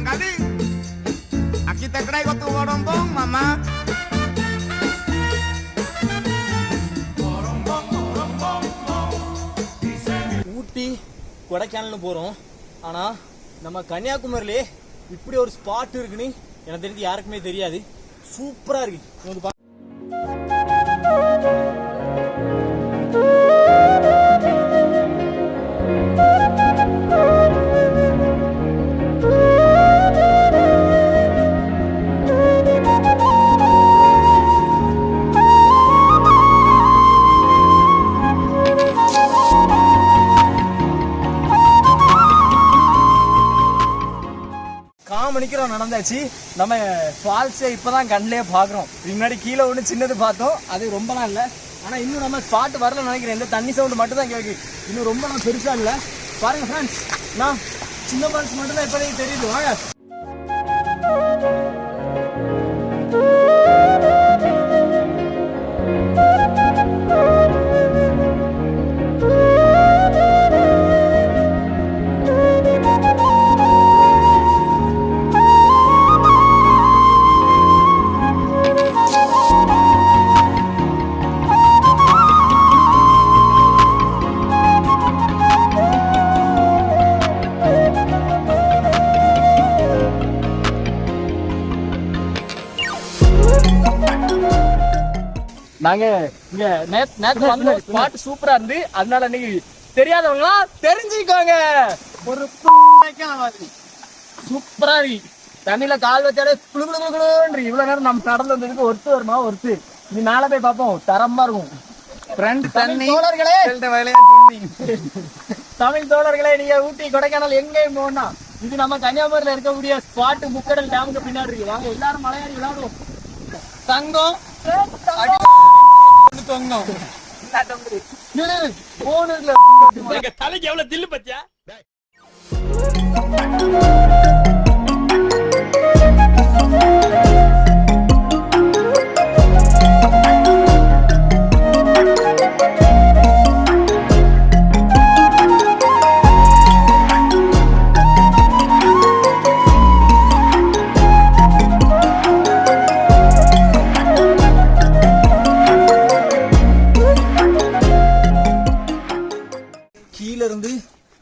Gading, aquí te traigo tu borombón, mamá. Ooty Kodaikanal போகிறோம். ஆனால் நம்ம கன்னியாகுமரியிலே இப்படி ஒரு ஸ்பாட் இருக்குன்னு எனக்கு தெரிஞ்சு யாருக்குமே தெரியாது. சூப்பராக இருக்கு. மணிக்கிறோம் நடந்தாச்சு. நம்ம ஃபால்ஸை இப்போதான் கண்ணிலே பார்க்குறோம். இதுக்கு முன்னாடி கீழே ஒன்று சின்னது பார்த்தோம், அது ரொம்பலாம் இல்லை. ஆனால் இன்னும் நம்ம ஸ்பாட் வரல நினைக்கிறேன். இந்த தண்ணி சவுண்டு மட்டும் தான் கேட்கு, இன்னும் ரொம்பலாம் பெருசாக இல்லை. பாருங்க ஃப்ரெண்ட்ஸ், நான் சின்ன ஃபால்ஸ் மட்டும் தான் இப்போதைக்கு தெரியுது. வாங்க. நாங்க இங்க நேத்து வந்து ஸ்பாட் சூப்பரா இருந்து, அதனால இன்னைக்கு தெரியாதவங்களா தெரிஞ்சுக்கோங்க. ஒரு சூப்பரா இருக்கு. தண்ணியில கால் வச்சாலே குளு இவ்வளவு நேரம் நம்ம நடந்து வந்ததுக்கு ஒருத்து வருமா ஒருத்து. இது மேல போய் பார்ப்போம், தரமா இருக்கும். தமிழ் தோழர்களே, நீங்க ஊட்டி கொடைக்கானல் எங்கேயும் போனா இது நம்ம கன்னியாகுமரியில இருக்கக்கூடிய ஸ்பாட் முக்கடல் டேமுக்கு பின்னாடி இருக்கு. வாங்க எல்லாரும் மலையாளி விளையாடுவோம். தங்கம் தலைக்கு எவ்வளவு தில்லு பத்தியா.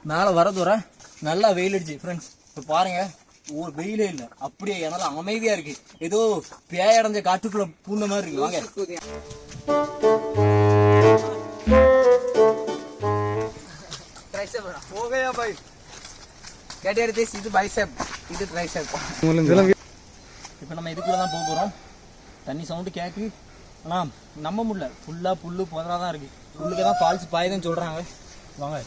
மேலே வர தூரம் நல்லா வெயில் அடிச்சு ஃப்ரெண்ட்ஸ். இப்போ பாருங்க, ஒரு வெயிலே இல்லை, அப்படியே என்னால அமைதியா இருக்கு. ஏதோ பேயடைஞ்ச காட்டுக்குள்ள பூந்த மாதிரி இருக்கு. வாங்க. இப்போ நம்ம இதுக்குள்ளதான் போக போறோம். தண்ணி சவுண்டு கேக்கு, ஆனா நம்ப முடியல. ஃபுல்லா புல்லு புதராதான் இருக்கு. உள்ளுக்கதான் ஃபால்ஸ் பாயுதுன்னு சொல்றாங்க. வாங்க.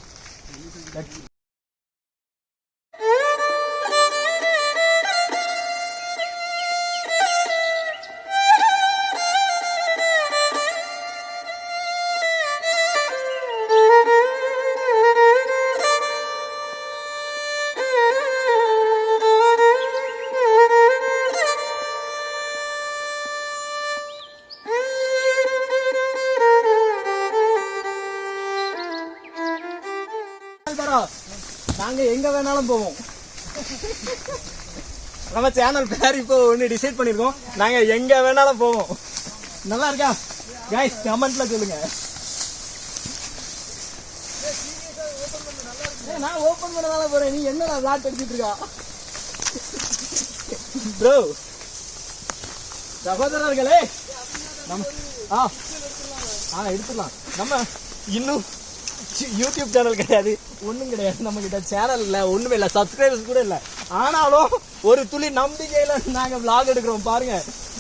நாங்க எங்க வேணாலும் போவோம். நம்ம சேனல் பேர் இப்போ ஒண்ணு டிசைட் பண்ணிருக்கோம். நாங்க எங்க வேணாலும் போவோம். நல்லா இருக்கா கைஸ்? கமெண்ட்ல சொல்லுங்க. நான் ஓபன் பண்ணதால போறேன், நீ என்ன விளாட் அடிச்சிட்டு இருக்கா ப்ரோ? சகோதரர்களே, நம்ம எடுத்துக்கலாம். நம்ம இன்னும் யூடியூப் சேனல் கிடையாது, ஒன்றும் கிடையாது. நம்ம கிட்ட சேனல் இல்லை, ஒன்றுமே இல்லை, சப்ஸ்கிரைபர்ஸ் கூட இல்லை. ஆனாலும் ஒரு துளி நம்பிக்கையில நாங்கள் விளாக் எடுக்கிறோம். பாருங்க,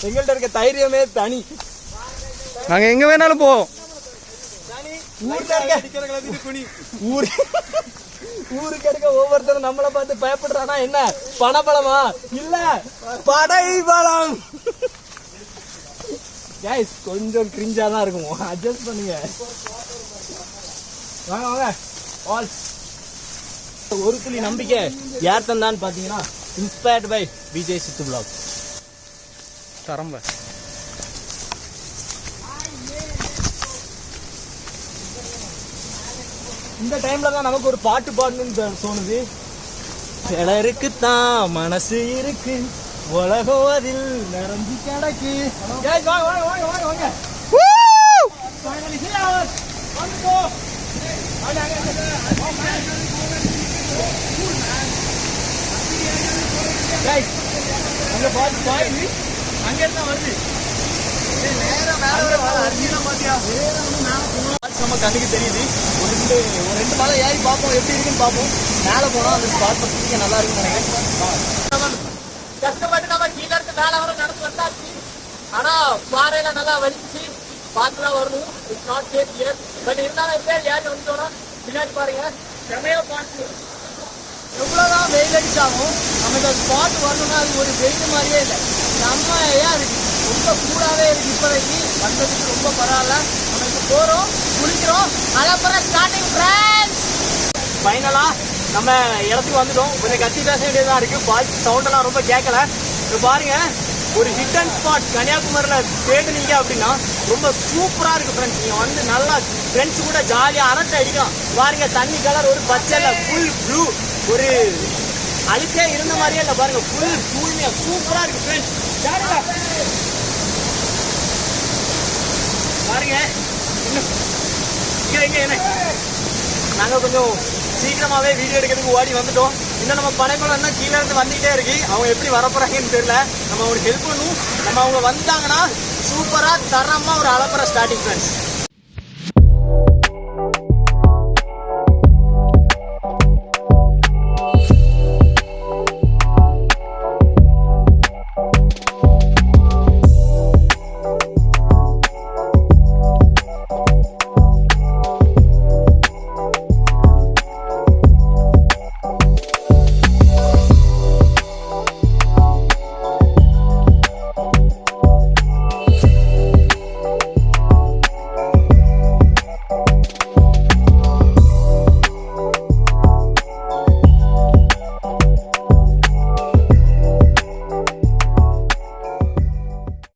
எங்கள்கிட்ட இருக்க தைரியமே தனி. நாங்கள் எங்கே வேணாலும் போவோம். ஊருக்கு இருக்க ஒவ்வொருத்தரும் நம்மளை பார்த்து பயப்படுறானா என்ன? பணபலமா? இல்ல, படைபலம். கைஸ், கொஞ்சம் கிரிஞ்சா தான் இருக்கும், அட்ஜஸ்ட் பண்ணுங்க. வாங்க வாங்க. ஒரு துளி நம்பிக்கை யார் தந்தான்னு பாத்தீங்கன்னா, inspired by Vijay Sidhu blog. தரம்ப இந்த டைம்ல தான் நமக்கு ஒரு பாட்டு பாடணும்னு தோணுது. சிலருக்கு தான் மனசு இருக்கு, உலகம் அதில் நிரம்பி கிடக்கு. Guys, வாங்க. Finally here. வந்துட்டோம். Guys, அங்க பாருங்க, அங்க இருந்தா வருது. நம்ம கண்ணுக்கு தெரியுது. ஒரு ரெண்டு மலை ஏறி பார்ப்போம், எப்படி இருக்குன்னு பார்ப்போம். மேலே போனா அந்த ஸ்பாட் பத்தி நல்லா இருக்குன்னு நினைக்கிறேன். கஷ்டப்பட்டு நம்ம கீழே இருந்து மேலே வர நடந்து வந்தாச்சு. ஆனா பாறையில நல்லா வலிச்சு பார்த்துதான் வரணும். It's not safe here. But இருந்தாலும் பேர் ஏறி வந்துட்டோம்னா பின்னாடி பாருங்க, செமையா பார்த்து. எவ்வளவுதான் வெயில் அடிச்சாலும் நம்ம இந்த ஸ்பாட் வரணும்னா அது ஒரு வெயில் மாதிரியே இல்லை, செம்மையா இருக்கு. ரொம்ப கூடாவே இருக்கு. இப்போதைக்கு வந்ததுக்கு ரொம்ப பரவாயில்ல. நம்ம இப்போ போறோம், குளிக்கிறோம், அப்புறம் ஸ்டார்டிங் ஃப்ரெண்ட்ஸ். ஃபைனலா நம்ம இடத்துக்கு வந்துட்டோம். கொஞ்சம் கத்தி பேச வேண்டியதா இருக்கு. ஃபால்ஸ் சவுண்ட் எல்லாம் ரொம்ப கேட்கல. இப்போ பாருங்க, ஒரு ஹிடன் ஸ்பாட் கன்னியாகுமரியில் தேடுனீங்க அப்படின்னா ரொம்ப சூப்பரா இருக்கு ஃப்ரெண்ட்ஸ். நீங்க வந்து நல்லா ஃப்ரெண்ட்ஸ் கூட ஜாலியா அரட்டை அடிக்கலாம். பாருங்க, தண்ணி கலர் ஒரு பச்சைல ஃபுல் ப்ளூ, ஒரு அழிச்சே இருந்த மாதிரியே இல்லை. பாருங்க, ஃபுல் தூய்மையா சூப்பரா இருக்கு ஃப்ரெண்ட்ஸ். பாருங்க, என்ன நாங்க கொஞ்சம் சீக்கிரமாவே வீடியோ எடுக்கிறதுக்கு ஓடி வந்துட்டோம். இன்னும் நம்ம பனைக்குளம் தான் கீழே இருந்து வந்துகிட்டே இருக்கு. அவங்க எப்படி வரப்போறாங்கன்னு தெரியல. நம்ம அவங்களுக்கு ஹெல்ப் பண்ணுவோம். நம்ம அவங்க வந்தாங்கன்னா சூப்பரா தரமா ஒரு அலப்பற ஸ்டார்டிங் ஃப்ரெண்ட்ஸ்.